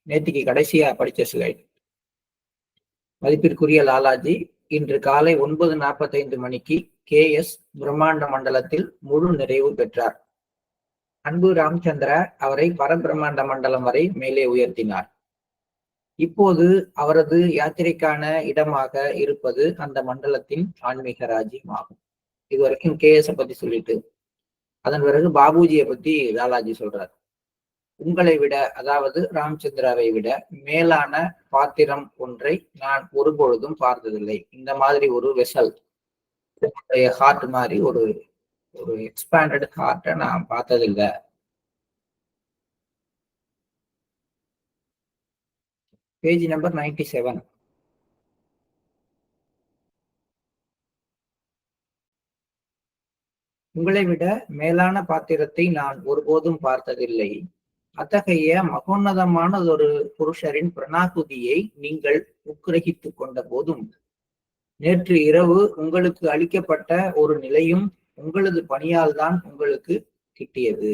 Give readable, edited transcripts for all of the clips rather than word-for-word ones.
நேத்திக்கு கடைசியா படிச்ச ஸ்லைட். மதிப்பிற்குரிய லாலாஜி இன்று காலை 9:45 மணிக்கு KS பிரம்மாண்ட மண்டலத்தில் முழு நிறைவு பெற்றார். அன்பு ராமச்சந்திரா அவரை பரபிரம்மாண்ட மண்டலம் வரை மேலே உயர்த்தினார். இப்போது அவரது யாத்திரைக்கான இடமாக இருப்பது அந்த மண்டலத்தின் ஆன்மீக ராஜ்யம் ஆகும். இதுவரைக்கும் KS பத்தி சொல்லிட்டு அதன் பிறகு பாபுஜியை பத்தி லாலாஜி சொல்றார். உங்களை விட, அதாவது ராமச்சந்திராவை விட மேலான பாத்திரம் ஒன்றை நான் ஒருபொழுதும் பார்த்ததில்லை. இந்த மாதிரி ஒரு வெசல், ஹார்ட் மாதிரி ஒரு எக்ஸ்பேண்டட் ஹார்ட்டை நான் பார்த்ததில்லை. Page number 97. உங்களை விட மேலான பாத்திரத்தை நான் ஒருபோதும் பார்த்ததில்லை. அத்தகைய மகோன்னதமானதொரு புருஷரின் பிரணாகுதியை நீங்கள் உக்கிரகித்துக் கொண்ட போதும், நேற்று இரவு உங்களுக்கு அளிக்கப்பட்ட ஒரு நிலையும் உங்களது பணியால் தான் உங்களுக்கு கிட்டியது.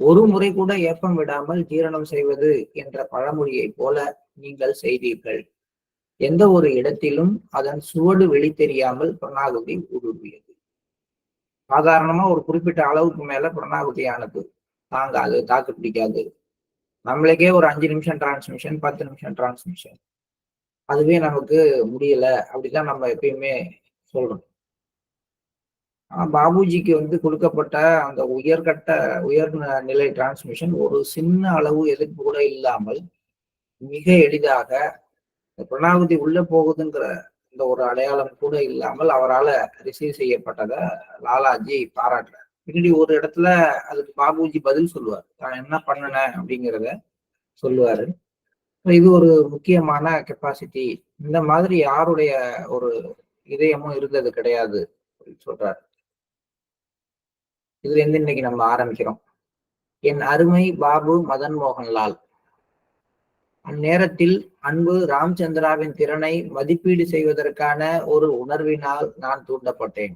ஒரு முறை கூட ஏப்பம் விடாமல் ஜீரணம் செய்வது என்ற பழமொழியை போல நீங்கள் செய்தீர்கள். எந்த ஒரு இடத்திலும் அதன் சுவடு வெளி தெரியாமல் பிரணாகுதி ஊடுருவியது. சாதாரணமா ஒரு குறிப்பிட்ட அளவுக்கு மேல பிரணாகுதியானது தாங்காது, தாக்கு பிடிக்காது. நம்மளுக்கே ஒரு 5 நிமிஷம் டிரான்ஸ்மிஷன், 10 நிமிஷம் டிரான்ஸ்மிஷன், அதுவே நமக்கு முடியல அப்படிதான் நம்ம எப்பயுமே சொல்றோம். பாபுஜிக்கு கொடுக்கப்பட்ட அந்த உயர் நிலை டிரான்ஸ்மிஷன் ஒரு சின்ன அளவு எதிர்ப்பு கூட இல்லாமல் மிக எளிதாக பிரணாகுதி உள்ள போகுதுங்கிற இந்த ஒரு அடையாளம் கூட இல்லாமல் அவரால் ரிசீவ் செய்யப்பட்டதை லாலாஜி பாராட்டுறார். பின்னாடி ஒரு இடத்துல அதுக்கு பாபுஜி பதில் சொல்லுவார், நான் என்ன பண்ணினேன் அப்படிங்கிறத சொல்லுவாரு. இது ஒரு முக்கியமான கெப்பாசிட்டி, இந்த மாதிரி யாருடைய ஒரு இதயமும் இருந்தது கிடையாது அப்படின்னு சொல்றாரு. இதுல இருந்து இன்னைக்கு நம்ம ஆரம்பிக்கிறோம். என் அருமை பாபு மதன் மோகன்லால், அந்நேரத்தில் அன்பு ராமச்சந்திராவின் திறனை மதிப்பீடு செய்வதற்கான ஒரு உணர்வினால் நான் தூண்டப்பட்டேன்.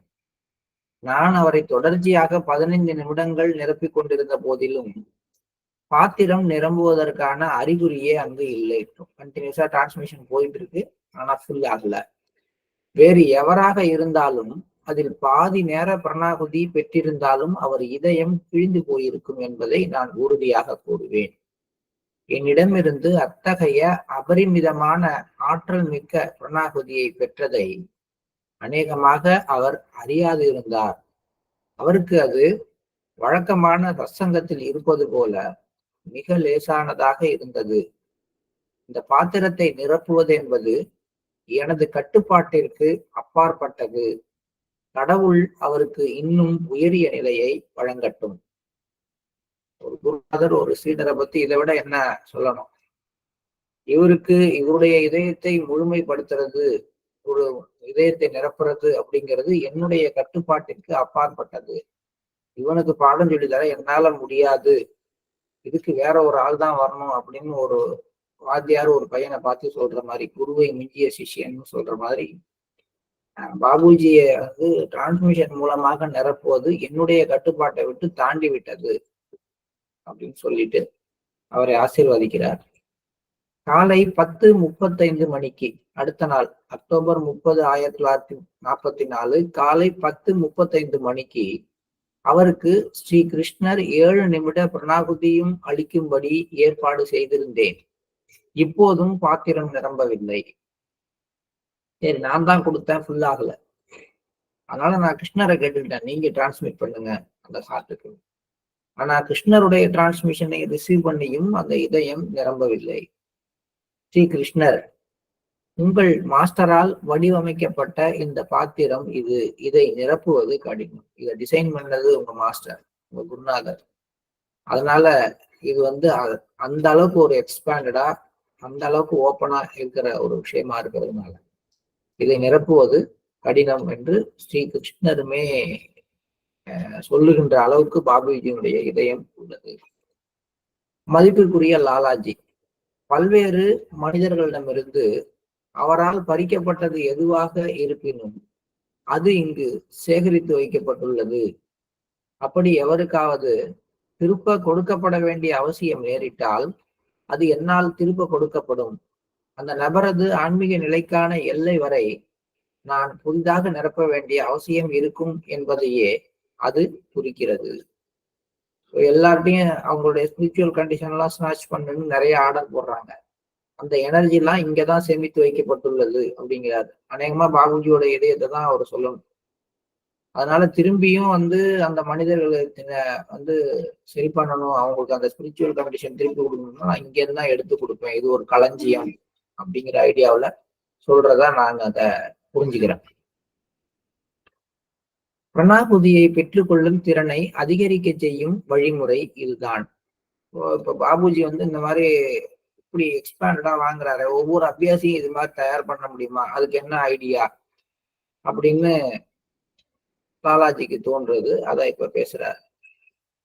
நான் அவரை தொடர்ச்சியாக 15 நிமிடங்கள் நிரப்பிக் கொண்டிருந்த போதிலும் பாத்திரம் நிரம்புவதற்கான அறிகுறியே அங்கு இல்லை. கண்டினியூஸா டிரான்ஸ்மிஷன் போயிட்டு இருக்கு, ஆனா ஃபுல் ஆகல. வேறு எவராக இருந்தாலும் அதில் பாதி நேர பிரணாகுதி பெற்றிருந்தாலும் அவர் இதயம் கிழிந்து போயிருக்கும் என்பதை நான் உறுதியாக கூறுவேன். என்னிடமிருந்து அத்தகைய அபரிமிதமான ஆற்றல் மிக்க பிரணாகுதியை பெற்றதை அநேகமாக அவர் அறியாது இருந்தார். அவருக்கு அது வழக்கமான சத்சங்கத்தில் இருப்பது போல மிக லேசானதாக இருந்தது. இந்த பாத்திரத்தை நிரப்புவது என்பது எனது கட்டுப்பாட்டிற்கு அப்பாற்பட்டது. கடவுள் அவருக்கு இன்னும் உயரிய நிலையை வழங்கட்டும். ஒரு குருநாதர் ஒரு சீடரை பத்தி இதை விட என்ன சொல்லணும்? இவருக்கு இவருடைய இதயத்தை முழுமைப்படுத்துறது, ஒரு இதயத்தை நிரப்புறது அப்படிங்கிறது என்னுடைய கட்டுப்பாட்டிற்கு அப்பாற்பட்டது. இவனுக்கு பாடம் சொல்லித்தர என்னால முடியாது, இதுக்கு வேற ஒரு ஆள் தான் வரணும் அப்படின்னு ஒரு வாத்தியார் ஒரு பையனை பார்த்து சொல்ற மாதிரி, குருவை மிஞ்சிய சிஷ்யன்னு சொல்ற மாதிரி, பாபுஜியை டிரான்ஸ்மிஷன் மூலமாக நிரப்புவது என்னுடைய கட்டுப்பாட்டை விட்டு தாண்டி விட்டது அப்படின்னு சொல்லிட்டு அவரை ஆசீர்வதிக்கிறார். காலை 10:35 மணிக்கு அடுத்த நாள் அக்டோபர் 30, 1944 காலை 10:35 மணிக்கு அவருக்கு ஸ்ரீ கிருஷ்ணர் 7 நிமிட பிரணாகுதியும் அளிக்கும்படி ஏற்பாடு செய்திருந்தேன். இப்போதும் பாத்திரம் நிரம்பவில்லை. சரி, நான் தான் கொடுத்தேன், ஃபுல் ஆகல. அதனால நான் கிருஷ்ணரை கேட்டுக்கிட்டேன், நீங்க டிரான்ஸ்மிட் பண்ணுங்க அந்த ஹார்ட்டுக்கு. ஆனா கிருஷ்ணருடைய டிரான்ஸ்மிஷனை ரிசீவ் பண்ணியும் அந்த இதயம் நிரம்பவில்லை. ஸ்ரீ கிருஷ்ணர், உங்கள் மாஸ்டரால் வடிவமைக்கப்பட்ட இந்த பாத்திரம் இதை நிரப்புவது கடினம். இதை டிசைன் பண்ணது உங்க மாஸ்டர், உங்க குருநாதர். அதனால இது அந்த அளவுக்கு ஒரு எக்ஸ்பேண்டடா, அந்த அளவுக்கு ஓப்பனா இருக்கிற ஒரு விஷயமா இருக்கிறதுனால இதை நிரப்புவது கடினம் என்று ஸ்ரீ கிருஷ்ணருமே சொல்லுகின்ற அளவுக்கு பாபுஜியினுடைய இதயம் உள்ளது. மதிப்பிற்குரிய லாலாஜி, பல்வேறு மனிதர்களிடமிருந்து அவரால் பறிக்கப்பட்டது எதுவாக இருப்பினும் அது இங்கு சேகரித்து வைக்கப்பட்டுள்ளது. அப்படி எவருக்காவது திருப்ப கொடுக்கப்பட வேண்டிய அவசியம் நேரிட்டால் அது என்னால் திரும்ப கொடுக்கப்படும். அந்த நபரது ஆன்மீக நிலைக்கான எல்லை வரை நான் புதிதாக நிரப்ப வேண்டிய அவசியம் இருக்கும் என்பதையே அது குறிக்கிறது. எல்லார்ட்டையும் அவங்களுடைய ஸ்பிரிச்சுவல் கண்டிஷன் எல்லாம் ஸ்நாச் பண்ணணும்னு நிறைய ஆர்டர் போடுறாங்க. அந்த எனர்ஜி எல்லாம் இங்கதான் சேமித்து வைக்கப்பட்டுள்ளது அப்படிங்கிறாரு. அநேகமா பாபுஜியோட இதயத்தை தான் அவர் சொல்லணும். அதனால திரும்பியும் அந்த மனிதர்களுக்கு வந்து சரி பண்ணணும், அவங்களுக்கு அந்த ஸ்பிரிச்சுவல் கண்டிஷன் திருப்பி கொடுக்கணும்னா இங்க இருந்து தான் எடுத்து கொடுப்பேன், இது ஒரு களஞ்சியம் அப்படிங்கிற ஐடியாவுல சொல்றதா நான் அதை புரிஞ்சுக்கிறேன். பிரணாகுதியை பெற்றுக்கொள்ளும் திறனை அதிகரிக்க செய்யும் வழிமுறை இதுதான். இப்ப பாபுஜி இந்த மாதிரி இப்படி எக்ஸ்பேண்டடா வாங்குறாரு, ஒவ்வொரு அபியாசியும் இது மாதிரி தயார் பண்ண முடியுமா, அதுக்கு என்ன ஐடியா அப்படின்னு பாலாஜிக்கு தோன்றது. அதை இப்ப பேசுறார்.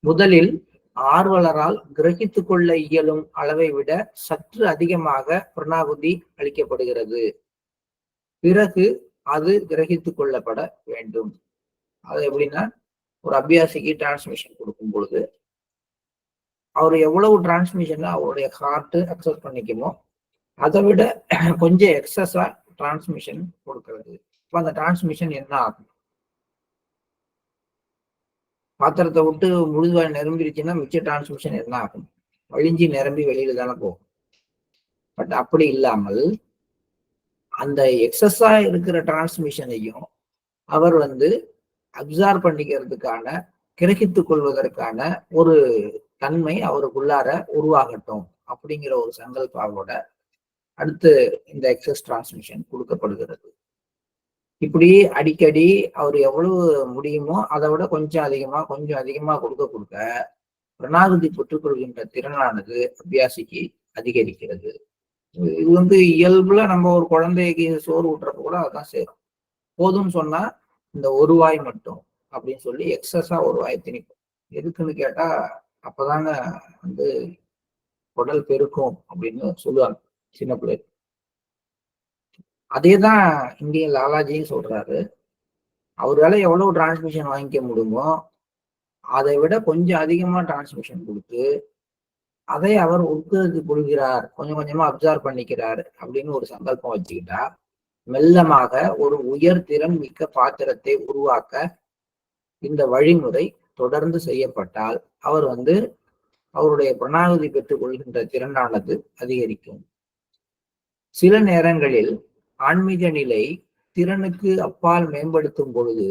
முதலில் ஆர்வலரால் கிரகித்துக் கொள்ள இயலும் அளவை விட சற்று அதிகமாக பிரணாகுதி அளிக்கப்படுகிறது. பிறகு அது கிரகித்துக் கொள்ளப்பட வேண்டும். அது எப்படின்னா, ஒரு அபியாசிக்கு டிரான்ஸ்மிஷன் கொடுக்கும் பொழுது அவர் எவ்வளவு டிரான்ஸ்மிஷன் அவருடைய ஹார்ட் அக்செப்ட் பண்ணிக்குமோ அதை விட கொஞ்சம் எக்ஸஸா டிரான்ஸ்மிஷன் கொடுக்கிறது. இப்ப அந்த டிரான்ஸ்மிஷன் என்ன ஆகும்? பாத்திரத்தை விட்டு முழுதுவாய் நிரம்பிருச்சுன்னா மிச்ச டிரான்ஸ்மிஷன் என்ன ஆகும்? வழிஞ்சி நிரம்பி வெளியில தானே போகும். பட் அப்படி இல்லாமல் அந்த எக்ஸஸா இருக்கிற டிரான்ஸ்மிஷனையும் அவர் அப்சார்ப் பண்ணிக்கிறதுக்கான, கிரகித்துக் கொள்வதற்கான ஒரு தன்மை அவருக்குள்ளார உருவாகட்டும் அப்படிங்கிற ஒரு சங்கல்பாவோட அடுத்து இந்த எக்ஸஸ் டிரான்ஸ்மிஷன் கொடுக்கப்படுகிறது. இப்படி அடிக்கடி அவர் எவ்வளவு முடியுமோ அதை விட கொஞ்சம் அதிகமா கொடுக்க பிரணாகுதி பெற்றுக்கொள்கின்ற திறனானது அபியாசிக்கு அதிகரிக்கிறது. இது இயல்புல நம்ம ஒரு குழந்தைக்கு சோறு ஊட்டுறப்ப கூட அதான் சேரும். போதும்னு சொன்னா இந்த ஒரு வாய் மட்டும் அப்படின்னு சொல்லி எக்ஸஸா ஒரு வாய் திணிக்கும். எதுக்குன்னு கேட்டா அப்பதாங்க உடல் பெருக்கும் அப்படின்னு சொல்லுவாங்க சின்ன பிள்ளை. அதேதான் இந்தியன் லாலாஜியும் சொல்றாரு. அவரால் எவ்வளவு டிரான்ஸ்மிஷன் வாங்கிக்க முடியுமோ அதை விட கொஞ்சம் அதிகமா டிரான்ஸ்மிஷன் கொடுத்து அதை அவர் உட்கொள்ளுக்கு கொள்கிறார், கொஞ்சம் கொஞ்சமா அப்சார்ப் பண்ணிக்கிறார் அப்படின்னு ஒரு சங்கல்பம் வச்சுக்கிட்டா மெல்லமாக ஒரு உயர் திறன் மிக்க பாத்திரத்தை உருவாக்க இந்த வழிமுறை தொடர்ந்து செய்யப்பட்டால் அவர் அவருடைய பிரணாகுதி பெற்றுக் கொள்கின்ற திறனானது அதிகரிக்கும். சில நேரங்களில் ஆன்மீக நிலை திறனுக்கு அப்பால் மேம்படுத்தும் பொழுது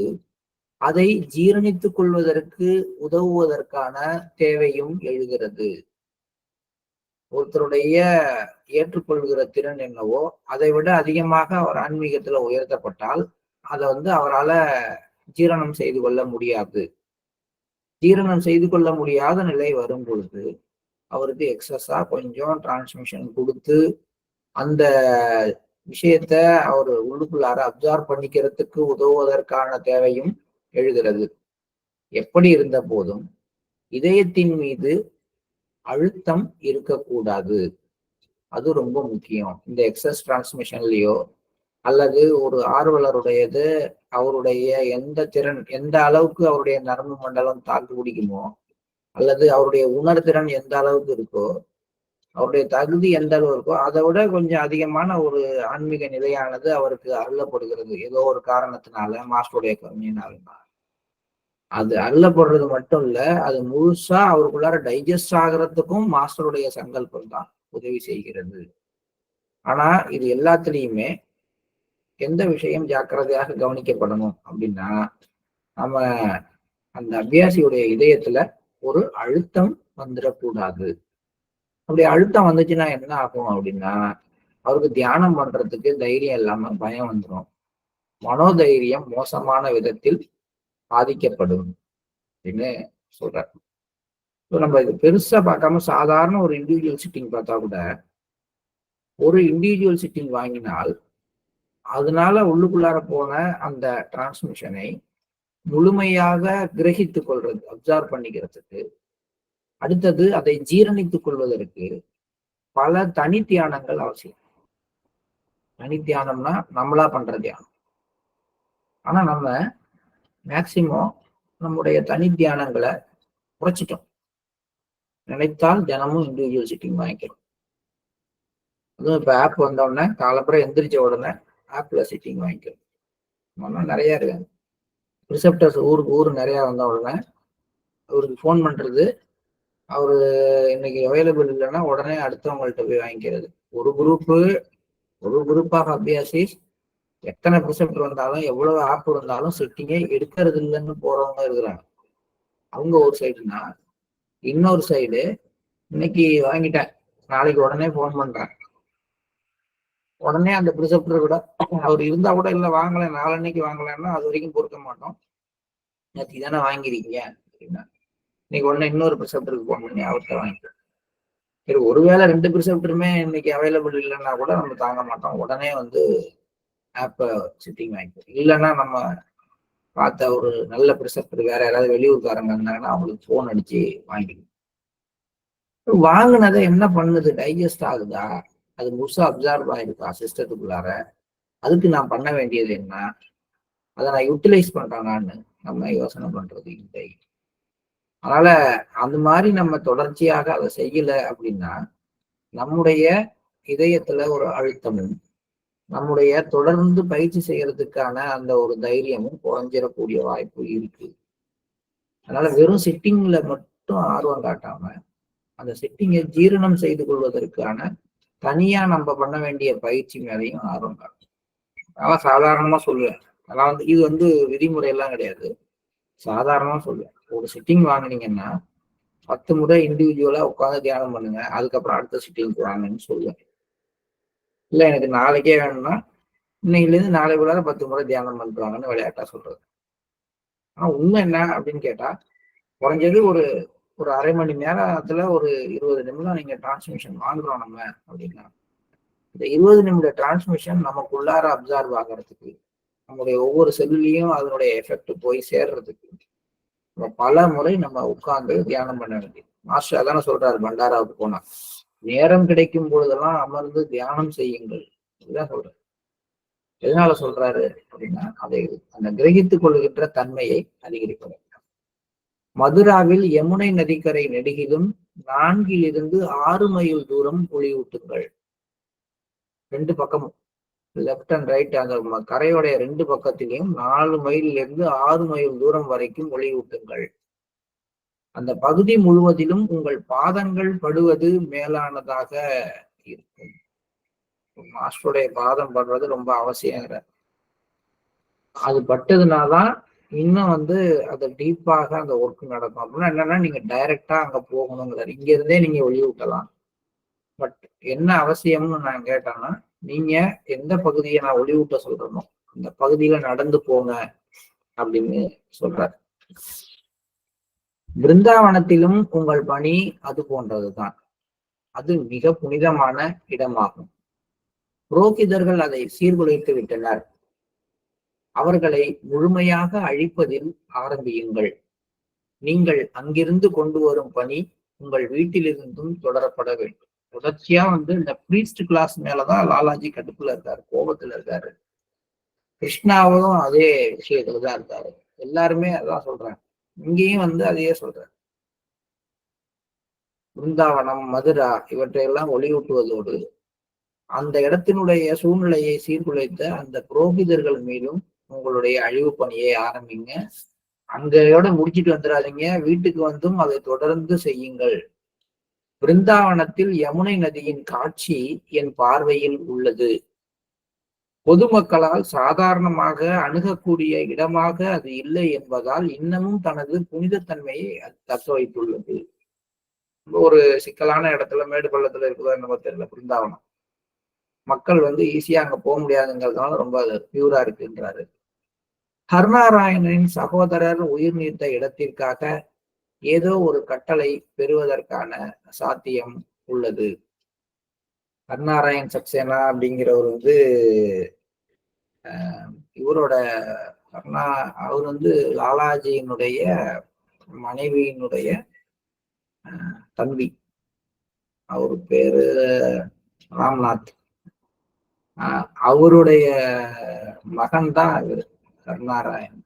அதை ஜீரணித்துக் கொள்வதற்கு உதவுவதற்கான தேவையும் எழுகிறது. ஒருத்தருடைய ஏற்றுக்கொள்கிற திறன் என்னவோ அதை விட அதிகமாக அவர் ஆன்மீகத்துல உயர்த்தப்பட்டால் அதை அவரால் ஜீரணம் செய்து கொள்ள முடியாது. ஜீரணம் செய்து கொள்ள முடியாத நிலை வரும் பொழுது அவருக்கு எக்ஸஸா கொஞ்சம் டிரான்ஸ்மிஷன் கொடுத்து அந்த விஷயத்த அவர் உள்ளுக்குள்ளார அப்சார்ப் பண்ணிக்கிறதுக்கு உதவுவதற்கான தேவையும் எழுகிறது. எப்படி இருந்த போதும் இதயத்தின் மீது அழுத்தம் இருக்கக்கூடாது. அது ரொம்ப முக்கியம். இந்த எக்ஸஸ் டிரான்ஸ்மிஷன்லயோ அல்லது ஒரு ஆர்வலருடையது அவருடைய எந்த அளவுக்கு அவருடைய நரம்பு மண்டலம் தாக்கு பிடிக்குமோ அல்லது அவருடைய உணர்திறன் எந்த அளவுக்கு இருக்கோ, அவருடைய தகுதி எந்த அளவு இருக்கோ அதை விட கொஞ்சம் அதிகமான ஒரு ஆன்மீக நிலையானது அவருக்கு அருளப்படுகிறது. ஏதோ ஒரு காரணத்தினால, மாஸ்டருடைய கருணையினால. அது அருளப்படுறது மட்டும் இல்ல, அது முழுசா அவருக்குள்ளார டைஜஸ்ட் ஆகிறதுக்கும் மாஸ்டருடைய சங்கல்பம் தான் உதவி செய்கிறது. ஆனா இது எல்லாத்துலயுமே எந்த விஷயம் ஜாக்கிரதையாக கவனிக்கப்படணும் அப்படின்னா, நம்ம அந்த அபியாசியுடைய இதயத்துல ஒரு அழுத்தம் வந்துடக்கூடாது. அப்படி அழுத்தம் வந்துச்சுன்னா என்ன ஆகும் அப்படின்னா, அவருக்கு தியானம் பண்றதுக்கு தைரியம் இல்லாம பயம் வந்துடும். மனோதைரியம் மோசமான விதத்தில் பாதிக்கப்படும் அப்படின்னு சொல்றாரு. நம்ம இது பெருசா பார்க்காம சாதாரண ஒரு இண்டிவிஜுவல் சிட்டிங் பார்த்தா கூட, ஒரு இண்டிவிஜுவல் சிட்டிங் வாங்கினால் அதனால உள்ளுக்குள்ளார போன அந்த டிரான்ஸ்மிஷனை முழுமையாக கிரகித்துக் கொள்றது, அப்சார்ப் பண்ணிக்கிறதுக்கு, அடுத்தது அதை ஜீரணித்துக் கொள்வதற்கு பல தனி தியானங்கள் அவசியம். தனி தியானம்னா நம்மளா பண்ற தியானம். ஆனா நம்ம மேக்சிமம் நம்முடைய தனி தியானங்களை குறைச்சிட்டோம். நினைத்தால் தினமும் இண்டிவிஜுவல் சிட்டிங் வாங்கிக்கிறோம். அதுவும் இப்ப ஆப் வந்த உடனே காலப்புறம் எந்திரிச்ச உடனே ஆப்ல சிட்டிங் வாங்கிக்கணும். நிறைய இருக்கு. ரிசப்டர்ஸ் ஊருக்கு நிறைய வந்த உடனே அவருக்கு ஃபோன் பண்றது, அவரு இன்னைக்கு அவைலபிள் இல்லைன்னா உடனே அடுத்தவங்கள்ட்ட போய் வாங்கிக்கிறது. ஒரு குரூப்பாக அபியாசிஸ் எத்தனை ப்ரிசெப்டர் வந்தாலும் எவ்வளவு ஆப் இருந்தாலும் செட்டிங்கே எடுக்கிறது இல்லைன்னு போறவங்க இருக்கிறாங்க. அவங்க ஒரு சைடுனா, இன்னொரு சைடு இன்னைக்கு வாங்கிட்டேன் நாளைக்கு உடனே போன் பண்றேன், உடனே அந்த ப்ரிசெப்டர் கூட அவர் இருந்தா கூட இல்ல வாங்கல நாளன்னைக்கு வாங்கலன்னா அது வரைக்கும் பொறுக்க மாட்டோம். நேற்று தானே வாங்கிருக்கீங்க அப்படின்னா இன்னைக்கு உடனே இன்னொரு ப்ரிசெப்டருக்கு போன் பண்ணி அவர்கிட்ட வாங்கிக்கிறேன். சரி, ஒருவேளை 2 ப்ரிசெப்டருமே இன்னைக்கு அவைலபிள் இல்லைன்னா கூட நம்ம தாங்க மாட்டோம், உடனே வந்து ஆப்ப சிட்டிங் வாங்கிக்கிறோம். இல்லைன்னா நம்ம பார்த்த ஒரு நல்ல ப்ரிசெப்டர் வேற யாராவது வெளியூர்காரங்க இருந்தாங்கன்னா அவங்களுக்கு போன் அடிச்சு வாங்கிக்கணும். வாங்கினதை என்ன பண்ணுது, டைஜஸ்ட் ஆகுதா, அது முழுசா அப்சார்ப் ஆயிருக்கா சிஸ்டத்துக்குள்ளார, அதுக்கு நான் பண்ண வேண்டியது என்ன, அதை நான் யூட்டிலைஸ் பண்றேனான்னு நம்ம யோசனை பண்றது இல்லை. அதனால அந்த மாதிரி நம்ம தொடர்ச்சியாக அதை செய்யல அப்படின்னா நம்முடைய இதயத்துல ஒரு அழுத்தமும் நம்முடைய தொடர்ந்து பயிற்சி செய்யறதுக்கான அந்த ஒரு தைரியமும் குறைஞ்சிடக்கூடிய வாய்ப்பு இருக்கு. அதனால வெறும் சிட்டிங்ல மட்டும் ஆர்வம் காட்டாம அந்த சிட்டிங்கை ஜீரணம் செய்து கொள்வதற்கான தனியா நம்ம பண்ண வேண்டிய பயிற்சி மேலையும் ஆர்வம் காட்டும். அதெல்லாம் சாதாரணமா சொல்லுவேன். அதெல்லாம் வந்து இது வந்து விதிமுறை எல்லாம் கிடையாது, சாதாரணமா சொல்லுவேன். ஒரு சிட்டிங் வாங்கினீங்கன்னா 10 முறை இண்டிவிஜுவலா உட்காந்து தியானம் பண்ணுங்க, அதுக்கப்புறம் அடுத்த சிட்டிங்க்கு வாங்கன்னு சொல்லுவேன். இல்ல எனக்கு நாளைக்கே வேணும்னா இன்னைக்குல இருந்து நாளைக்குள்ளார 10 முறை தியானம் பண்றாங்கன்னு விளையாட்டா சொல்றது. ஆனா உண்மை என்ன அப்படின்னு கேட்டா, குறைஞ்சது ஒரு ஒரு அரை மணி நேரத்துல ஒரு 20 நிமிடம் நீங்க டிரான்ஸ்மிஷன் வாங்குறோம் நம்ம அப்படின்னா, இந்த 20 நிமிட டிரான்ஸ்மிஷன் நமக்குள்ளார அப்சார்வ் ஆகிறதுக்கு, நம்முடைய ஒவ்வொரு செல்லுலையும் அதனுடைய எஃபெக்ட் போய் சேர்றதுக்கு பல முறை நம்ம உட்கார்ந்து தியானம் பண்ண வேண்டியது. மாஸ்டர் அதான சொல்றாரு பண்டாராவுக்கு போனா, நேரம் கிடைக்கும் பொழுதெல்லாம் அமர்ந்து தியானம் செய்யுங்கள் இதுதான் சொல்றாரு. எதனால சொல்றாரு அப்படின்னா, அதை அந்த கிரகித்துக் கொள்கின்ற தன்மையை அதிகரிப்பது. மதுராவில் யமுனை நதிக்கரை நெடுகிலும் 4 to 6 மைல் தூரம் ஒளியூட்டுங்கள். 2 பக்கமும் லெப்ட் அண்ட் ரைட் அந்த கரையோடைய 2 பக்கத்திலையும் 4 மைலிலிருந்து 6 மைல் தூரம் வரைக்கும் ஒளியூட்டுங்கள். அந்த பகுதி முழுவதிலும் உங்கள் பாதங்கள் படுவது மேலானதாக இருக்கும். மாஸ்டருடைய பாதம் படுறது ரொம்ப அவசியம். அது பட்டதுனாதான் இன்னும் வந்து அது டீப்பாக அந்த ஒர்க் நடக்கும். அப்படின்னா என்னன்னா நீங்க டைரக்டா அங்க போகணுங்கிறாரு. இங்க இருந்தே நீங்க ஒளியூட்டலாம். பட் என்ன அவசியம்னு நான் கேட்டேன்னா, நீங்க எந்த பகுதியை நான் ஒளியூட்ட சொல்றேனோ அந்த பகுதியில நடந்து போங்க அப்படின்னு சொல்றாரு. பிருந்தாவனத்திலும் உங்கள் பணி அது போன்றதுதான். அது மிக புனிதமான இடமாகும். புரோகிதர்கள் அதை சீர்குலைத்து விட்டனர். அவர்களை முழுமையாக அழிப்பதில் ஆரம்பியுங்கள். நீங்கள் அங்கிருந்து கொண்டு வரும் பணி உங்கள் வீட்டிலிருந்தும் தொடரப்பட வேண்டும். தொடர்ச்சியா வந்து இந்த பிரீஸ்ட் கிளாஸ் மேலதான் லாலாஜி கடுப்புல இருக்காரு, கோபத்துல இருக்காரு. கிருஷ்ணாவும் அதே விஷயத்துலதான் இருக்காரு. எல்லாருமே அதான் சொல்றாங்க. இங்கேயும் வந்து அதையே சொல்றாரு. பிருந்தாவனம், மதுரா இவற்றையெல்லாம் ஒளியூட்டுவதோடு அந்த இடத்தினுடைய சூழ்நிலையை சீர்குலைத்த அந்த புரோகிதர்கள் மீதும் உங்களுடைய அழிவு பணியை ஆரம்பிங்க. அங்கயோட முடிச்சிட்டு வந்துடாதீங்க, வீட்டுக்கு வந்தும் அதை தொடர்ந்து செய்யுங்கள். பிருந்தாவனத்தில் யமுனை நதியின் காட்சி என் பார்வையில் உள்ளது. பொதுமக்களால் சாதாரணமாக அணுகக்கூடிய இடமாக அது இல்லை என்பதால் இன்னமும் தனது புனிதத்தன்மையை அது தக்க வைத்துள்ளது. ஒரு சிக்கலான இடத்துல மேடு பள்ளத்துல இருக்குதோ என்னமோ தெரியல பிருந்தாவனம். மக்கள் வந்து ஈஸியா அங்க போக முடியாதுங்கிறதுனால ரொம்ப பியூரா இருக்குன்றாரு. ஹர்நாராயணனின் சகோதரர் உயிர் நீத்த இடத்திற்காக ஏதோ ஒரு கட்டளை பெறுவதற்கான சாத்தியம் உள்ளது. ஹர்நாராயண் சக்சேனா அப்படிங்கிறவர் வந்து இவரோட அவர் வந்து லாலாஜியினுடைய மனைவியினுடைய தம்பி. அவரு பேரு ராம்நாத். அவருடைய மகன் தான் இவர் ஹர்நாராயண்.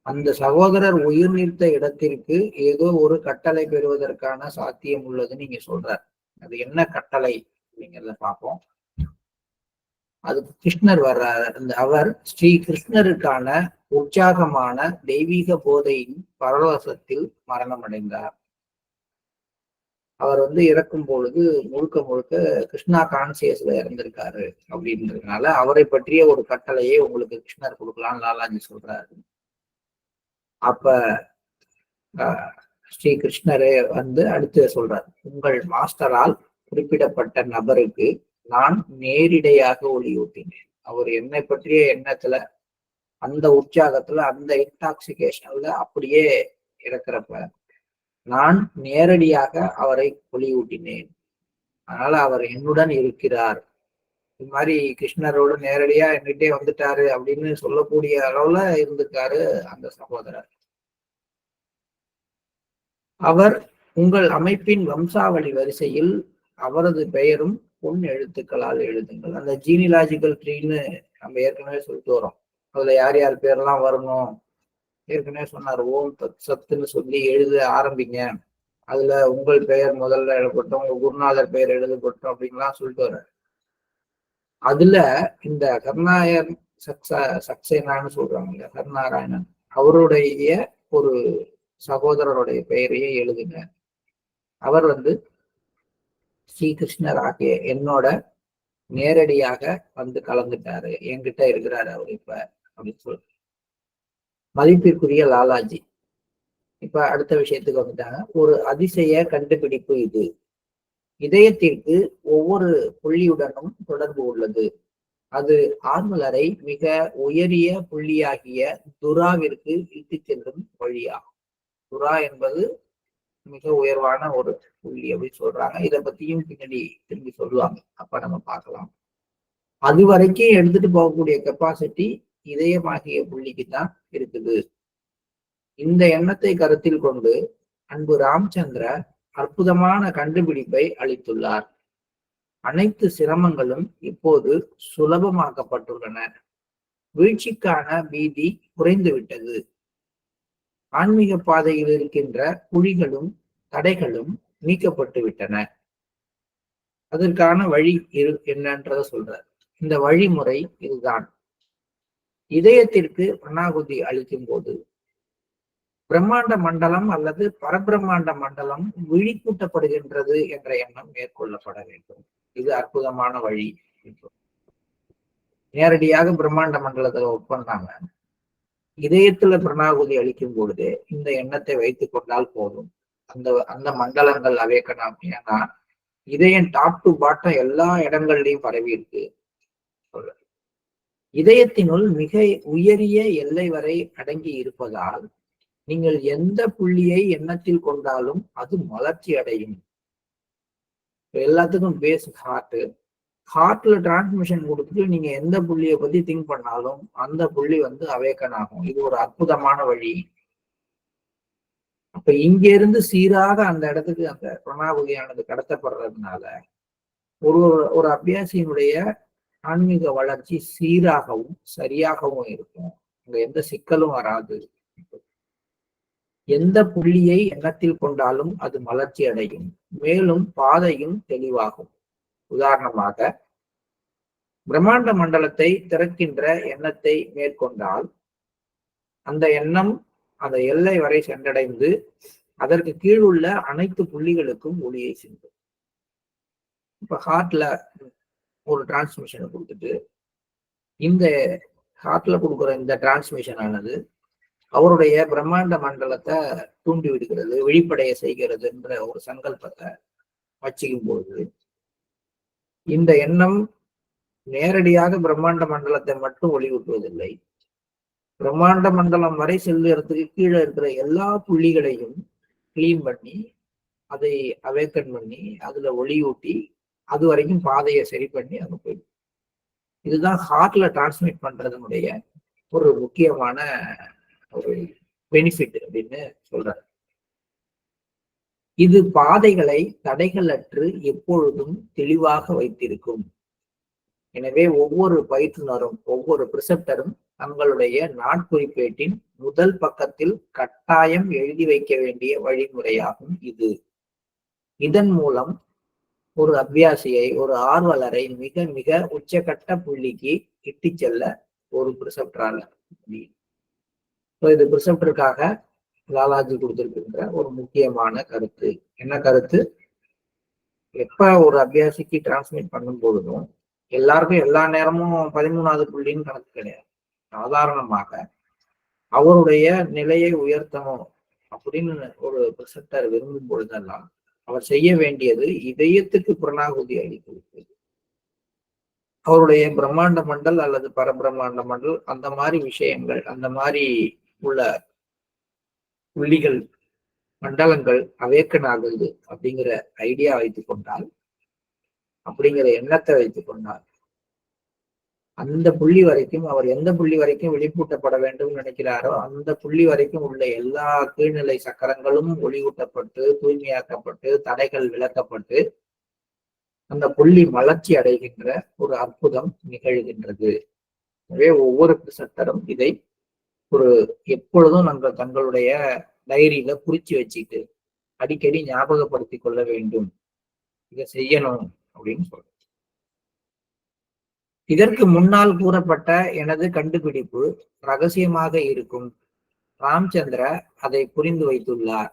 அந்த சகோதரர் உயிர் நீத்த இடத்திற்கு ஏதோ ஒரு கட்டளை பெறுவதற்கான சாத்தியம் உள்ளதுன்னு நீங்க சொல்றார். அது என்ன கட்டளை அப்படிங்கிறத பார்ப்போம். அதுக்கு கிருஷ்ணர் வர்றார். அவர் ஸ்ரீ கிருஷ்ணருக்கான உற்சாகமான தெய்வீக போதையின் பரவசத்தில் மரணம் அடைந்தார். அவர் இறக்கும் பொழுது முழுக்க முழுக்க கிருஷ்ணா கான்சியஸ்ல இறந்திருக்காரு அப்படின்றதுனால அவரை பற்றிய ஒரு கட்டளையே உங்களுக்கு கிருஷ்ணர் கொடுக்கலாம்னு லாலாஜி சொல்றாரு. அப்ப ஸ்ரீ கிருஷ்ணரே அடுத்து சொல்றார், உங்கள் மாஸ்டரால் குறிப்பிடப்பட்ட நபருக்கு நான் நேரிடையாக ஒளியூட்டினேன். அவர் என்னை பற்றிய எண்ணத்துல, அந்த உற்சாகத்துல, அந்த இன்டாக்சிகேஷன்ல அப்படியே இறக்குறப்ப நான் நேரடியாக அவரை ஒளியூட்டினேன். அதனால அவர் என்னுடன் இருக்கிறார். இது மாதிரி கிருஷ்ணரோடு நேரடியா என்கிட்டே வந்துட்டாரு அப்படின்னு சொல்லக்கூடிய அளவுல இருந்திருக்காரு அந்த சகோதரர். அவர் உங்கள் அமைப்பின் வம்சாவளி வரிசையில் அவரது பெயரும் பொன் எழுத்துக்களால் எழுதுங்கள். அந்த ஜீனிலாஜிக்கல் ட்ரீன்னு நம்ம ஏற்கனவே சொல்லிட்டு வரோம். அதுல யார் யார் பேர்லாம் வரணும் ஏற்கனவே சொன்னார். ஓம் தத் சத்துன்னு சொல்லி எழுத ஆரம்பிங்க. அதுல உங்கள் பெயர் முதல்ல எழுதப்பட்டோம், உங்க குருநாதர் பெயர் எழுதப்பட்டோம் அப்படின்லாம் சொல்லிட்டு வர்றாரு. அதுல இந்த கருணாயர் சக்சேனான்னு சொல்றாங்க, கருநாராயணன், அவருடைய ஒரு சகோதரருடைய பெயரையே எழுதுங்க. அவர் ஸ்ரீகிருஷ்ணர் ஆகிய என்னோட நேரடியாக கலந்துட்டாரு, என்கிட்ட இருக்கிறாரு அவர் இப்ப அப்படின்னு சொல்லு. மதிப்பிற்குரிய லாலாஜி இப்ப அடுத்த விஷயத்துக்கு வந்துட்டாங்க. ஒரு அதிசய கண்டுபிடிப்பு இது. இதயத்திற்கு ஒவ்வொரு புள்ளியுடனும் தொடர்பு உள்ளது. அது ஆர்மலரை மிக உயரிய புள்ளியாகிய துராவிற்கு இட்டு செல்லும் வழியாகும். துரா என்பது மிக உயர்வான ஒரு புள்ளி அப்படின்னு சொல்றாங்க. இதை பத்தியும் பின்னாடி திரும்பி சொல்லுவாங்க, அப்ப நம்ம பார்க்கலாம். அது வரைக்கும் எடுத்துட்டு போகக்கூடிய கெப்பாசிட்டி இதயமாகிய புள்ளிக்கு தான் இருக்குது. இந்த எண்ணத்தை கருத்தில் கொண்டு அன்பு ராமச்சந்திர அற்புதமான கண்டுபிடிப்பை அளித்துள்ளார். அனைத்து சிரமங்களும் இப்போது சுலபமாக்கப்பட்டுள்ளன. வீழ்ச்சிக்கான பீதி குறைந்துவிட்டது. ஆன்மீக பாதையில் இருக்கின்ற குழிகளும் தடைகளும் நீக்கப்பட்டு விட்டன. அதற்கான வழி என்னன்றத சொல்றார். இந்த வழிமுறை இதுதான். இதயத்திற்கு அனாகுதி அளிக்கும் போது பிரம்மாண்ட மண்டலம் அல்லது பரபிரம்மாண்ட மண்டலம் விழிக்கூட்டப்படுகின்றது என்ற எண்ணம் மேற்கொள்ளப்பட வேண்டும். இது அற்புதமான வழி. நேரடியாக பிரம்மாண்ட மண்டலத்துல ஒர்க் பண்றாங்க. இதயத்துல பிரணாகுதி அளிக்கும் பொழுது இந்த எண்ணத்தை வைத்துக் கொண்டால் போதும். அந்த மண்டலங்கள் அவேக்கணும். ஏன்னா இதயம் டாப் டு பாட்டம் எல்லா இடங்கள்லயும் பரவி இருக்கு. இதயத்தினுள் மிக உயரிய எல்லை வரை அடங்கி இருப்பதால் நீங்கள் எந்த புள்ளியை எண்ணத்தில் கொண்டாலும் அது மலர்ச்சி அடையும். எல்லாத்துக்கும் பேஸ் ஹார்ட்ல டிரான்ஸ்மிஷன் கொடுத்துட்டு நீங்க எந்த புள்ளியை பத்தி திங்க் பண்ணாலும் அந்த புள்ளி அவேக்கன் ஆகும். இது ஒரு அற்புதமான வழி. அப்ப இங்க இருந்து சீராக அந்த இடத்துக்கு அந்த பிரணாகுதியானது கடத்தப்படுறதுனால ஒரு அபியாசியினுடைய ஆன்மீக வளர்ச்சி சீராகவும் சரியாகவும் இருக்கும். அங்க எந்த சிக்கலும் வராது. எந்த புள்ளியை எண்ணத்தில் கொண்டாலும் அது மலர்ச்சி அடையும். மேலும் பாதையும் தெளிவாகும். உதாரணமாக பிரம்மாண்ட மண்டலத்தை திறக்கின்ற எண்ணத்தை மேற்கொண்டால் அந்த எண்ணம் அந்த எல்லை வரை சென்றடைந்து அதற்கு கீழுள்ள அனைத்து புள்ளிகளுக்கும் ஒளியை சென்றும். இப்ப ஹார்ட்ல ஒரு டிரான்ஸ்மிஷனை கொடுத்துட்டு இந்த ஹார்ட்ல கொடுக்குற இந்த டிரான்ஸ்மிஷன் ஆனது அவருடைய பிரம்மாண்ட மண்டலத்தை தூண்டி விடுகிறது, விழிப்படைய செய்கிறதுன்ற ஒரு சங்கல்பத்தை வச்சுக்கும் போது இந்த எண்ணம் நேரடியாக பிரம்மாண்ட மண்டலத்தை மட்டும் ஒளியூட்டுவதில்லை. பிரம்மாண்ட மண்டலம் வரை செல்லுறதுக்கு கீழே இருக்கிற எல்லா புள்ளிகளையும் கிளீன் பண்ணி அதை அவேக்கன் பண்ணி அதுல ஒளியூட்டி அது வரைக்கும் பாதையை சரி பண்ணி அங்க போயிடும். இதுதான் ஹார்ட்ல டிரான்ஸ்மிட் பண்றதுனுடைய ஒரு முக்கியமான ஒரு பெனிஃபிட் அப்படின்னு சொல்றாரு. இது பாதைகளை தடைகளற்று எப்பொழுதும் தெளிவாக வைத்திருக்கும். எனவே ஒவ்வொரு பயிற்றுனரும் ஒவ்வொரு பிரிசெப்டரும் தங்களுடைய நாட்குறிப்பேட்டின் முதல் பக்கத்தில் கட்டாயம் எழுதி வைக்க வேண்டிய வழிமுறையாகும் இது. இதன் மூலம் ஒரு அபியாசியை, ஒரு ஆர்வலரை மிக மிக உச்சகட்ட புள்ளிக்கு இட்டு செல்ல ஒரு பிரிசெப்டரால முடியும். இது பிரிசெப்டருக்காக லாலாஜி கொடுத்திருக்கின்ற ஒரு முக்கியமான கருத்து. என்ன கருத்து? எப்ப ஒரு அபியாசிக்கு டிரான்ஸ்மிட் பண்ணும் பொழுதும் எல்லாருக்கும் எல்லா நேரமும் 13வது புள்ளின்னு கணக்கு கிடையாது. சாதாரணமாக அவருடைய நிலையை உயர்த்தணும் அப்படின்னு ஒரு பிரிசெப்டர் விரும்பும் பொழுதெல்லாம் அவர் செய்ய வேண்டியது இதயத்துக்கு புறநாகுதி அளிக்கிறது. அவருடைய பிரம்மாண்ட மண்டல் அல்லது பரபிரம்மாண்ட மண்டல் அந்த மாதிரி விஷயங்கள், அந்த மாதிரி உள்ள புள்ளிகள், மண்டலங்கள் அவேக்கன் ஆகுது அப்படிங்கிற ஐடியா வைத்துக் கொண்டால், அப்படிங்கிற எண்ணத்தை வைத்துக் கொண்டால், அந்த புள்ளி வரைக்கும் அவர் எந்த புள்ளி வரைக்கும் வெளிப்பூட்டப்பட வேண்டும் நினைக்கிறாரோ அந்த புள்ளி வரைக்கும் உள்ள எல்லா கீழ்நிலை சக்கரங்களும் ஒளியூட்டப்பட்டு, தூய்மையாக்கப்பட்டு, தடைகள் விளக்கப்பட்டு அந்த புள்ளி மலர்ச்சி அடைகின்ற ஒரு அற்புதம் நிகழ்கின்றது. எனவே ஒவ்வொரு பிரிசெப்டரும் இதை ஒரு எப்பொழுதும் நம்ம தங்களுடைய டைரியில குறிச்சு வச்சுட்டு அடிக்கடி ஞாபகப்படுத்திக் கொள்ள வேண்டும். இதை செய்யணும் அப்படின்னு சொல்றேன். இதற்கு முன்னால் கூறப்பட்ட எனது கண்டுபிடிப்பு ரகசியமாக இருக்கும். ராம்சந்திர அதை புரிந்து வைத்துள்ளார்.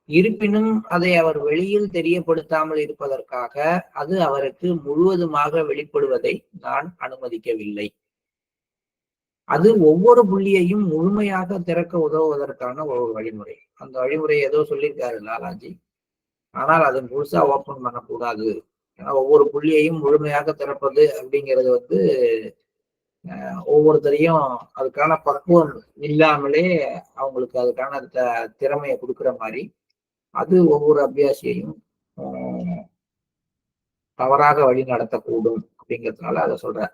இருப்பினும் அதை அவர் வெளியில் தெரியப்படுத்தாமல் இருப்பதற்காக அது அவருக்கு முழுவதுமாக வெளிப்படுவதை நான் அனுமதிக்கவில்லை. அது ஒவ்வொரு புள்ளியையும் முழுமையாக திறக்க உதவுவதற்கான ஒரு வழிமுறை. அந்த வழிமுறை ஏதோ சொல்லியிருக்காரு லாலாஜி. ஆனால் அதை முழுசா ஓப்பன் பண்ணக்கூடாது. ஏன்னா ஒவ்வொரு புள்ளியையும் முழுமையாக திறப்பது அப்படிங்கிறது ஒவ்வொருத்தரையும் அதுக்கான பக்குவம் இல்லாமலே அவங்களுக்கு அதுக்கான திறமையை கொடுக்குற மாதிரி அது ஒவ்வொரு அபியாசியையும் தவறாக வழி நடத்தக்கூடும் அப்படிங்கிறதுனால அதை சொல்ற.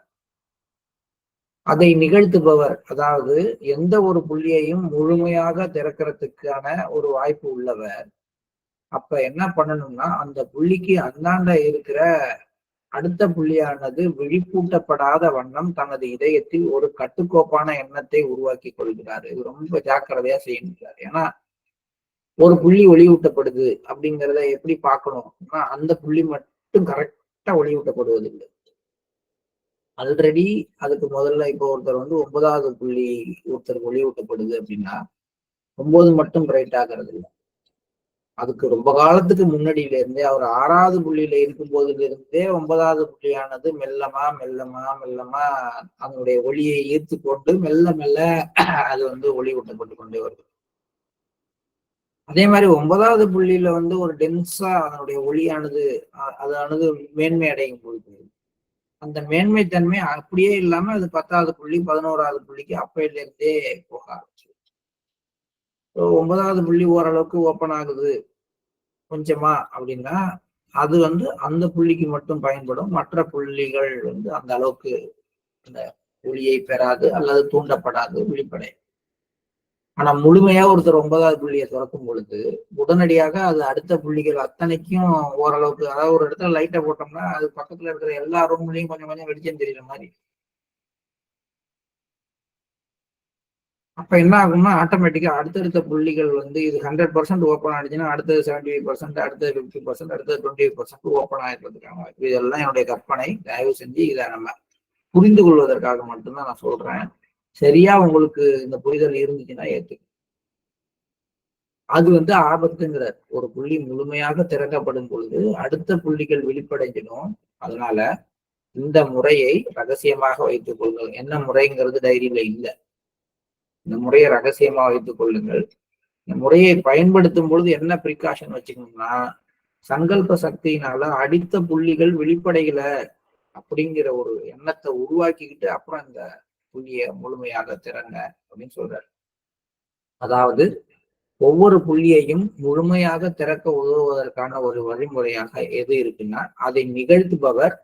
அதை நிகழ்த்துபவர், அதாவது எந்த ஒரு புள்ளியையும் முழுமையாக திறக்கிறதுக்கான ஒரு வாய்ப்பு உள்ளவர் அப்ப என்ன பண்ணணும்னா அந்த புள்ளிக்கு அந்தாண்ட இருக்கிற அடுத்த புள்ளியானது விழிப்பூட்டப்படாத வண்ணம் தனது இதயத்தில் ஒரு கட்டுக்கோப்பான எண்ணத்தை உருவாக்கி கொள்கிறார். இது ரொம்ப ஜாக்கிரதையா செய்யணும். ஏன்னா ஒரு புள்ளி ஒளியூட்டப்படுது அப்படிங்கிறத எப்படி பார்க்கணும்? அந்த புள்ளி மட்டும் கரெக்டா ஒளியூட்டப்படுவதில்லை. ஆல்ரெடி அதுக்கு முதல்ல இப்போ ஒருத்தர் 9வது புள்ளி ஒருத்தருக்கு ஒளியூட்டப்படுது அப்படின்னா 9 மட்டும் பிரைட் ஆகிறது இல்லை. அதுக்கு ரொம்ப காலத்துக்கு முன்னாடியில இருந்தே அவர் 6வது புள்ளியில இருக்கும் போதுல இருந்தே 9வது புள்ளியானது மெல்லமா மெல்லமா மெல்லமா அதனுடைய ஒளியை ஈர்த்து கொண்டு மெல்ல மெல்ல அது ஒளியூட்டப்பட்டு கொண்டே வருது. அதே மாதிரி 9வது புள்ளியில ஒரு டென்ஸா அதனுடைய ஒளியானது அதானது மேன்மை அடையும் பொழுது அந்த மேன்மை தன்மை அப்படியே இல்லாம அது 10வது புள்ளி 11வது புள்ளிக்கு அப்பையில இருந்தே போக ஆரம்பிச்சு. 9வது புள்ளி ஓரளவுக்கு ஓப்பன் ஆகுது கொஞ்சமா அப்படின்னா அது அந்த புள்ளிக்கு மட்டும் பயன்படும். மற்ற புள்ளிகள் அந்த அளவுக்கு அந்த ஒளியை பெறாது அல்லது தூண்டப்படாது, விழிப்படை. ஆனா முழுமையா ஒருத்தர் 9வது புள்ளியை திறக்கும் பொழுது உடனடியாக அது அடுத்த புள்ளிகள் அத்தனைக்கும் ஓரளவுக்கு, அதாவது ஒரு இடத்துல லைட்டை போட்டோம்னா அது பக்கத்துல இருக்கிற எல்லா ரூம்லயும் கொஞ்சம் கொஞ்சம் வெளிச்சம் தெரியுற மாதிரி. அப்ப என்ன ஆகும்னா ஆட்டோமேட்டிக்கா அடுத்தடுத்த புள்ளிகள் இது 100% ஓப்பன் ஆயிடுச்சுன்னா அடுத்தது 75%, அடுத்தது 50%, அடுத்தது 20% ஓப்பன் ஆயிடுறதுக்கான வாய்ப்பு. இதெல்லாம் என்னுடைய கற்பனை. தயவு செஞ்சு இதை நம்ம புரிந்து கொள்வதற்காக மட்டும்தான் நான் சொல்றேன். சரியா உங்களுக்கு இந்த புரிதல் இருந்துச்சுன்னா ஏத்து. அது ஆபத்துங்கிறார். ஒரு புள்ளி முழுமையாக திறக்கப்படும் பொழுது அடுத்த புள்ளிகள் வெளிப்படைஞ்சிடும். அதனால இந்த முறையை ரகசியமாக வைத்துக் கொள்ளுங்கள். என்ன முறைங்கிறது டைரியில இல்லை. இந்த முறையை ரகசியமா வைத்துக் கொள்ளுங்கள். இந்த முறையை பயன்படுத்தும் பொழுது என்ன ப்ரிகாஷன் வச்சுக்கணும்னா சங்கல்ப சக்தியினால அடித்த புள்ளிகள் வெளிப்படைகளை அப்படிங்கிற ஒரு எண்ணத்தை உருவாக்கிக்கிட்டு அப்புறம் இந்த புள்ளியை முழுமையாக திறங்க அப்படின்னு சொல்றாரு. அதாவது ஒவ்வொரு புள்ளியையும் முழுமையாக திறக்க உதவுவதற்கான ஒரு வழிமுறையாக எது இருக்குன்னா அதை நிகழ்த்துபவர்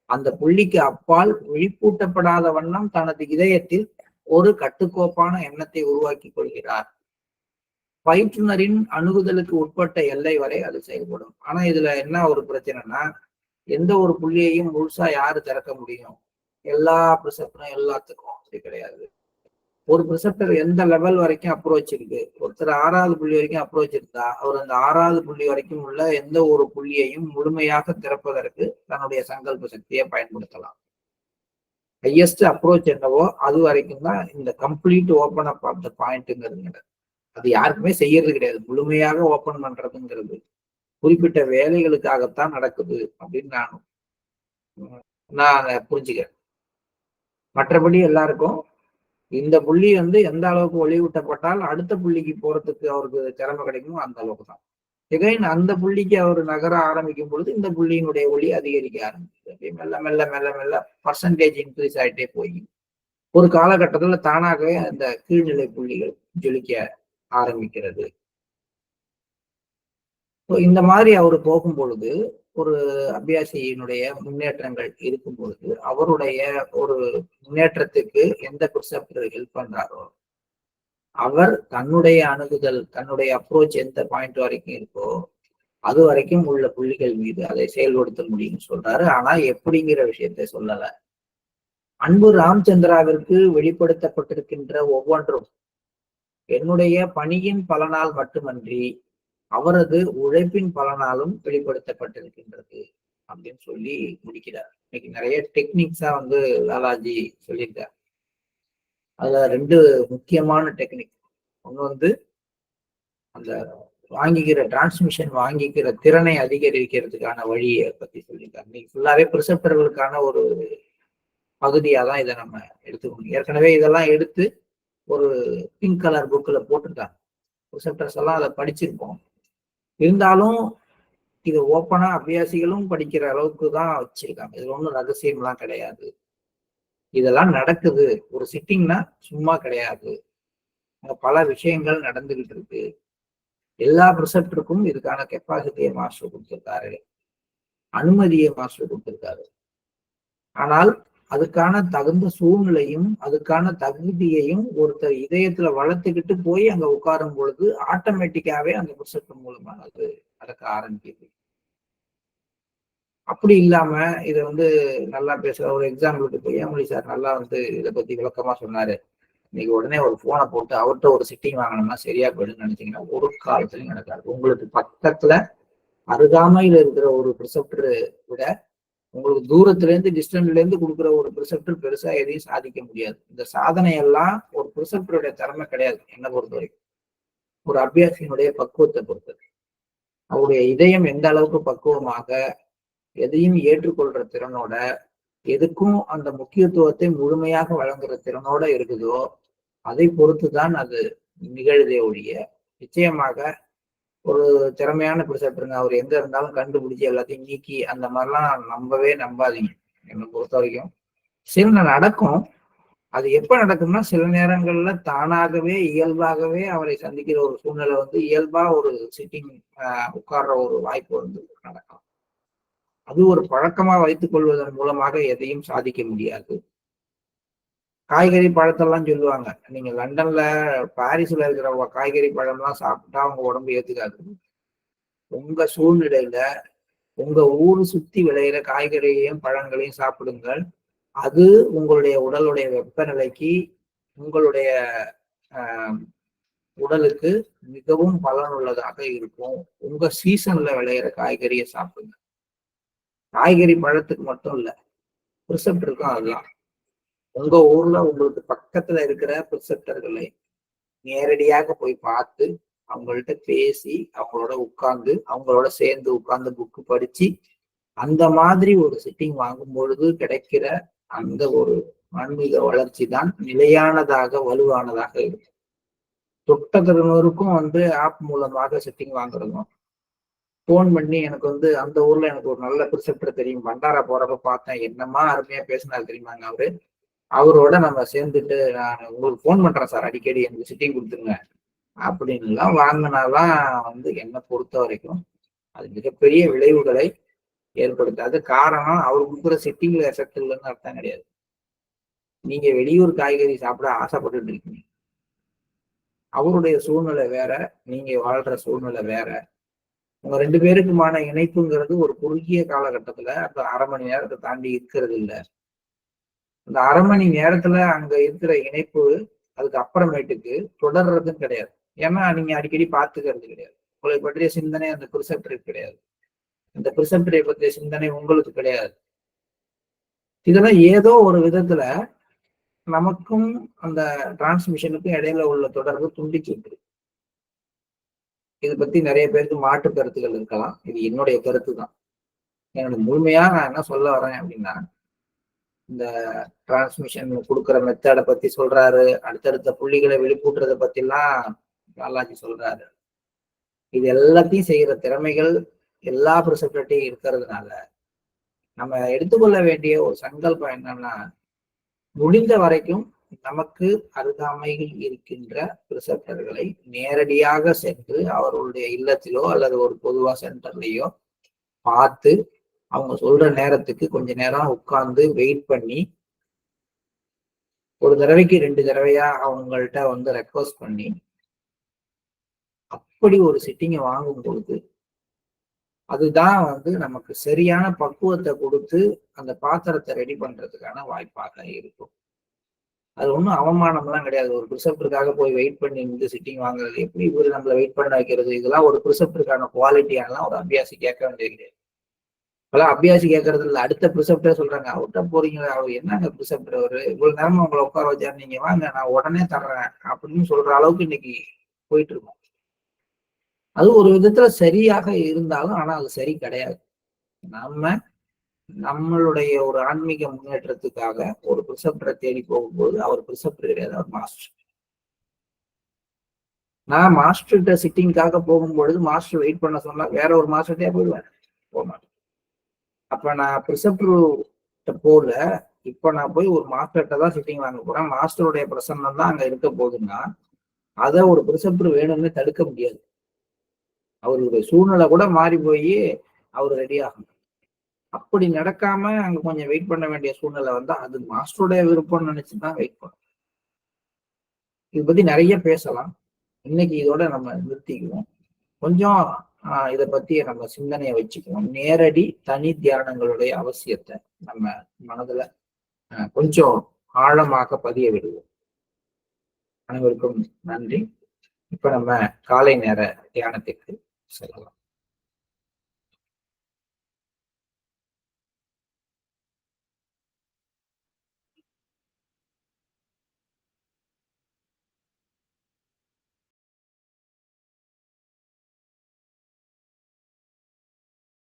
அந்த புள்ளிக்கு அப்பால் விழிப்பூட்டப்படாத வண்ணம் தனது இதயத்தில் ஒரு கட்டுக்கோப்பான எண்ணத்தை உருவாக்கி கொள்கிறார். பயிற்றுனரின் அணுகுதலுக்கு உட்பட்ட எல்லை வரை அது செயல்படும். ஆனா இதுல என்ன ஒரு பிரச்சனைனா எந்த ஒரு புள்ளியையும் முழுசா யாரு திறக்க முடியும்? எல்லா பிரிசெப்டரும் எல்லாத்துக்கும் அப்படி கிடையாது. ஒரு ப்ரிசெப்டர் எந்த லெவல் வரைக்கும் அப்ரோச் இருக்கு, ஒருத்தர் 6வது புள்ளி வரைக்கும் அப்ரோச் இருந்தா அவர் அந்த 6வது புள்ளி வரைக்கும் உள்ள எந்த ஒரு புள்ளியையும் முழுமையாக திறப்பதற்கு தன்னுடைய சங்கல்ப சக்தியை பயன்படுத்தலாம். ஹையஸ்ட் அப்ரோச் என்னவோ அது வரைக்கும் தான் இந்த complete open up of the பாயிண்ட்ங்கிறது. அது யாருக்குமே செய்யறது கிடையாது. முழுமையாக ஓப்பன் பண்றதுங்கிறது குறிப்பிட்ட வேலைகளுக்காகத்தான் நடக்குது அப்படின்னு நான் புரிஞ்சுக்கிறேன். மற்றபடி எல்லாருக்கும் இந்த புள்ளி எந்த அளவுக்கு ஒளியூட்டப்பட்டால் அடுத்த புள்ளிக்கு போறதுக்கு அவருக்கு திறமை கிடைக்குமோ அந்த அளவுக்கு தான். எகைன் அந்த புள்ளிக்கு அவர் நகர ஆரம்பிக்கும் பொழுது இந்த புள்ளியினுடைய ஒளி அதிகரிக்க ஆரம்பிக்குது. அப்படியே மெல்ல மெல்ல மெல்ல மெல்ல பர்சன்டேஜ் இன்க்ரீஸ் ஆகிட்டே போய் ஒரு காலகட்டத்துல தானாகவே அந்த கீழ்நிலை புள்ளிகள் ஜொலிக்க ஆரம்பிக்கிறது. இந்த மாதிரி அவர் போகும் பொழுது ஒரு அபியாசியினுடைய முன்னேற்றங்கள் இருக்கும் பொழுது அவருடைய ஒரு முன்னேற்றத்துக்கு எந்த ப்ரிசெப்டர் ஹெல்ப் பண்றாரோ அவர் தன்னுடைய அணுகுதல், தன்னுடைய அப்ரோச் எந்த பாயிண்ட் வரைக்கும் இருக்கோ அது வரைக்கும் உள்ள புள்ளிகள் மீது அதை செயல்படுத்த முடியும்னு சொல்றாரு. ஆனா எப்படிங்கிற விஷயத்த சொல்லல. அன்பு ராமச்சந்திராவிற்கு வெளிப்படுத்தப்பட்டிருக்கின்ற ஒவ்வொன்றும் என்னுடைய பணியின் பலனால் மட்டுமன்றி அவரது உழைப்பின் பலனாலும் வெளிப்படுத்தப்பட்டிருக்கின்றது அப்படின்னு சொல்லி முடிக்கிறார். இன்னைக்கு நிறைய டெக்னிக்ஸா லாலாஜி சொல்லியிருக்கார். அதுல 2 முக்கியமான டெக்னிக். ஒண்ணு அந்த வாங்கிக்கிற டிரான்ஸ்மிஷன் வாங்கிக்கிற திறனை அதிகரிக்கிறதுக்கான வழியை பத்தி சொல்லியிருக்காரு. இன்னைக்கு ஃபுல்லாவே ப்ரிசெப்டர்களுக்கான ஒரு பகுதியா தான் இதை நம்ம எடுத்துக்கணும். ஏற்கனவே இதெல்லாம் எடுத்து ஒரு பிங்க் கலர் புக்ல போட்டிருக்காங்க. ப்ரிசெப்டர்ஸ் எல்லாம் அதை படிச்சிருப்போம். இருந்தாலும் இது ஓப்பனா அபியாசிகளும் படிக்கிற அளவுக்கு தான் வச்சிருக்காங்க. இது ஒன்றும் ரகசியம்லாம் கிடையாது. இதெல்லாம் நடக்குது. ஒரு சிட்டிங்னா சும்மா கிடையாது. பல விஷயங்கள் நடந்துகிட்டு இருக்கு. எல்லா ப்ரிசெப்டருக்கும் இதுக்கான கெப்பாசிட்டியை மாஸ்டர் கொடுத்திருக்காரு, அனுமதியை மாஸ்டர் கொடுத்திருக்காரு. ஆனால் அதுக்கான தகுந்த சூழ்நிலையும் அதுக்கான தகுதியையும் ஒருத்தர் இதயத்துல வளர்த்துக்கிட்டு போய் அங்க உட்காரும் பொழுது ஆட்டோமேட்டிக்காவே அந்த ப்ரிசெப்டர் மூலமா அது நடக்க ஆரம்பிக்குது. அப்படி இல்லாம இதை நல்லா பேசுற ஒரு எக்ஸாம்பிளுக்கு பொய்யாமொழி சார் நல்லா இதை பத்தி விளக்கமா சொன்னாரு. இன்னைக்கு உடனே ஒரு போனை போட்டு அவர்கிட்ட ஒரு சிட்டிங் வாங்கணும்னா சரியா போயிடுன்னு நினைச்சீங்கன்னா ஒரு காலத்துலயும் நடக்காது. உங்களுக்கு பக்கத்துல அருகாமையில இருக்கிற ஒரு ப்ரிசெப்டர் விட உங்களுக்கு தூரத்துல இருந்து டிஸ்டன்ஸ்ல இருந்து கொடுக்குற ஒரு ப்ரிசெப்டர் பெருசா எதையும் சாதிக்க முடியாது. இந்த சாதனை எல்லாம் ஒரு ப்ரிசெப்டருடைய திறமை கிடையாது. என்னை பொறுத்த வரைக்கும் ஒரு அபியாசியினுடைய பக்குவத்தை பொறுத்தது. அவருடைய இதயம் எந்த அளவுக்கு பக்குவமாக எதையும் ஏற்றுக்கொள்ற திறனோட எதுக்கும் அந்த முக்கியத்துவத்தை முழுமையாக வழங்குற திறனோட இருக்குதோ அதை பொறுத்துதான் அது நிகழுதே ஒழிய நிச்சயமாக ஒரு திறமையான ப்ரிசெப்டருங்க அவர் எங்க இருந்தாலும் கண்டுபிடிச்சி எல்லாத்தையும் நீக்கி அந்த மாதிரிலாம் நம்பாதீங்க. என்னை பொறுத்த வரைக்கும் சில நடக்கும். அது எப்ப நடக்கும்னா சில நேரங்கள்ல தானாகவே இயல்பாகவே அவரை சந்திக்கிற ஒரு சூழ்நிலை இயல்பா ஒரு சிட்டிங் உட்கார்ற ஒரு வாய்ப்பு நடக்கும். அது ஒரு பழக்கமா வைத்துக் கொள்வதன் மூலமாக எதையும் சாதிக்க முடியாது. காய்கறி பழத்தெல்லாம் சொல்லுவாங்க, நீங்க லண்டன்ல பாரிஸ்ல இருக்கிற காய்கறி பழம்லாம் சாப்பிட்டா உங்க உடம்பு ஏத்துக்காது. உங்க சூழ்நிலையில உங்க ஊரு சுத்தி விளையிற காய்கறியையும் பழங்களையும் சாப்பிடுங்கள். அது உங்களுடைய உடலுடைய வெப்பநிலைக்கு உங்களுடைய உடலுக்கு மிகவும் பலனுள்ளதாக இருக்கும். உங்க சீசன்ல விளையிற காய்கறியை சாப்பிடுங்க. காய்கறி பழத்துக்கு மட்டும் இல்ல, ப்ரிசெப்டருக்கும் அதுதான். உங்க ஊர்ல உங்களுக்கு பக்கத்துல இருக்கிற ப்ரிசெப்டர்களை நேரடியாக போய் பார்த்து அவங்கள்ட்ட பேசி அவங்களோட உட்கார்ந்து அவங்களோட சேர்ந்து உட்கார்ந்து புக்கு படிச்சு அந்த மாதிரி ஒரு சிட்டிங் வாங்கும் பொழுது கிடைக்கிற அந்த ஒரு ஆன்மீக வளர்ச்சி தான் நிலையானதாக வலுவானதாக இருக்கும். தொட்ட திருநூறுக்கும் ஆப் மூலமாக சிட்டிங் வாங்குறதும் போன் பண்ணி எனக்கு அந்த ஊர்ல எனக்கு ஒரு நல்ல ப்ரிசெப்டர் தெரியும், பண்டாரா போறப்ப பார்த்தேன், என்னமா அருமையா பேசினாரு தெரியுமாங்க அவரோட நம்ம சேர்ந்துட்டு நான் உங்களுக்கு போன் பண்றேன் சார், அடிக்கடி எனக்கு சிட்டிங் கொடுத்துருங்க அப்படின்லாம் வாங்கினாதான் என்னை பொறுத்த வரைக்கும் அது மிகப்பெரிய விளைவுகளை ஏற்படுத்தாது. காரணம் அவர் கொடுக்குற சிட்டிங்ல எஃபெக்ட் இல்லைன்னு அர்த்தம் கிடையாது. நீங்க வெளியூர் காய்கறி சாப்பிட ஆசைப்பட்டு இருக்கீங்க, அவருடைய சூழ்நிலை வேற, நீங்க வாழ்ற சூழ்நிலை வேற. உங்க 2 பேருக்குமான இணைப்புங்கிறது ஒரு குறுகிய காலகட்டத்துல அந்த 1/2 மணி நேரத்தை தாண்டி இருக்கிறது இல்லை. அந்த 1/2 மணி நேரத்துல அங்க இருக்கிற இணைப்பு அதுக்கு அப்புறமேட்டுக்கு தொடர்றதும் கிடையாது. ஏன்னா நீங்க அடிக்கடி பார்த்துக்கிறது கிடையாது. உங்களை பற்றிய சிந்தனை அந்த பிரிசெப்டருக்கு கிடையாது. அந்த பிரிசெப்டரை பற்றிய சிந்தனை உங்களுக்கு கிடையாது. இதெல்லாம் ஏதோ ஒரு விதத்துல நமக்கும் அந்த டிரான்ஸ்மிஷனுக்கும் இடையில உள்ள தொடர்பு துண்டிச்சு விட்டுரு. இதை பத்தி நிறைய பேருக்கு மாற்று கருத்துக்கள் இருக்கலாம். இது என்னுடைய கருத்து தான். என்னோட முழுமையா நான் என்ன சொல்ல வரேன் அப்படின்னா, இந்த டிரான்ஸ்மிஷன் கொடுக்குற மெத்தடை பத்தி சொல்றாரு, அடுத்தடுத்த புள்ளிகளை வெளிப்பூட்டுறதை பத்தி எல்லாம் பாலாஜி சொல்றாரு. இது எல்லாத்தையும் செய்யற திறமைகள் எல்லா ப்ரிசெப்டர்ட்டையும் இருக்கிறதுனால நம்ம எடுத்துக்கொள்ள வேண்டிய ஒரு சங்கல்பம் என்னன்னா, முடிந்த வரைக்கும் நமக்கு அருகாமையில் இருக்கின்ற ப்ரிசெப்டர்களை நேரடியாக சென்று அவர்களுடைய இல்லத்திலோ அல்லது ஒரு பொதுவா சென்டர்லயோ பார்த்து அவங்க சொல்ற நேரத்துக்கு கொஞ்ச நேரம் உட்கார்ந்து வெயிட் பண்ணி, ஒரு தடவைக்கு 2 தடவையா அவங்கள்ட்ட வந்து ரெக்வஸ்ட் பண்ணி, அப்படி ஒரு சிட்டிங்கை வாங்கும் பொழுது அதுதான் வந்து நமக்கு சரியான பக்குவத்தை கொடுத்து அந்த பாத்திரத்தை ரெடி பண்றதுக்கான வாய்ப்பாக இருக்கும். அது ஒன்றும் அவமானம்லாம் கிடையாது. ஒரு ப்ரிசெப்டருக்காக போய் வெயிட் பண்ணி இருந்து சிட்டிங் வாங்குறது, எப்படி இவரு நம்மளை வெயிட் பண்ண வைக்கிறது, இதெல்லாம் ஒரு ப்ரிசெப்டருக்கான குவாலிட்டியானலாம் ஒரு அபியாசி கேட்க வேண்டியது கிடையாது. இப்பெல்லாம் அபியாசி கேட்கறது இல்லை, அடுத்த ப்ரிசெப்டரே சொல்றாங்க, அவர்கிட்ட போறீங்களா, அவர் என்னங்க ப்ரிசெப்டர் அவரு இவ்வளவு நேரமா உங்களை உட்கார வச்சாரு, நீங்க வாங்க நான் உடனே தர்றேன் அப்படின்னு சொல்ற அளவுக்கு இன்னைக்கு போயிட்டு இருக்கோம். அது ஒரு விதத்துல சரியாக இருந்தாலும் ஆனா அது சரி கிடையாது. நம்மளுடைய ஒரு ஆன்மீக முன்னேற்றத்துக்காக ஒரு ப்ரிசெப்டரை தேடி போகும்போது அவர் ப்ரிசெப்டர் கிடையாது, அவர் மாஸ்டர். நான் மாஸ்டர்கிட்ட சிட்டிங்காக போகும்பொழுது மாஸ்டர் வெயிட் பண்ண சொன்னா வேற ஒரு மாஸ்டர்கிட்டே போயிடுவேன், போக மாட்டேன். அப்ப நான் ப்ரிசெப்டர் போல இப்ப நான் போய் ஒரு மாஸ்டர்கிட்ட தான் சிட்டிங் வாங்க போறேன். மாஸ்டருடைய பிரசன்னம் தான் அங்க இருக்க போகுதுன்னா அதை ஒரு ப்ரிசெப்டர் வேணும்னு தடுக்க முடியாது. அவருடைய சூழ்நிலை கூட மாறி போய் அவர் ரெடி ஆகணும். அப்படி நடக்காம அங்க கொஞ்சம் வெயிட் பண்ண வேண்டிய சூழ்நிலை வந்தா அது மாஸ்டருடைய விருப்பம்னு நினைச்சுதான் வெயிட் பண்ணும். இதை பத்தி நிறைய பேசலாம். இன்னைக்கு இதோட நம்ம நிறுத்திக்குவோம். கொஞ்சம் இதை பத்தி நம்ம சிந்தனையை வச்சுக்குவோம். நேரடி தனி தியானங்களுடைய அவசியத்தை நம்ம மனதுல கொஞ்சம் ஆழமாக பதிய விடுவோம். அனைவருக்கும் நன்றி. இப்ப நம்ம காலை நேர தியானத்திற்கு செல்லலாம்.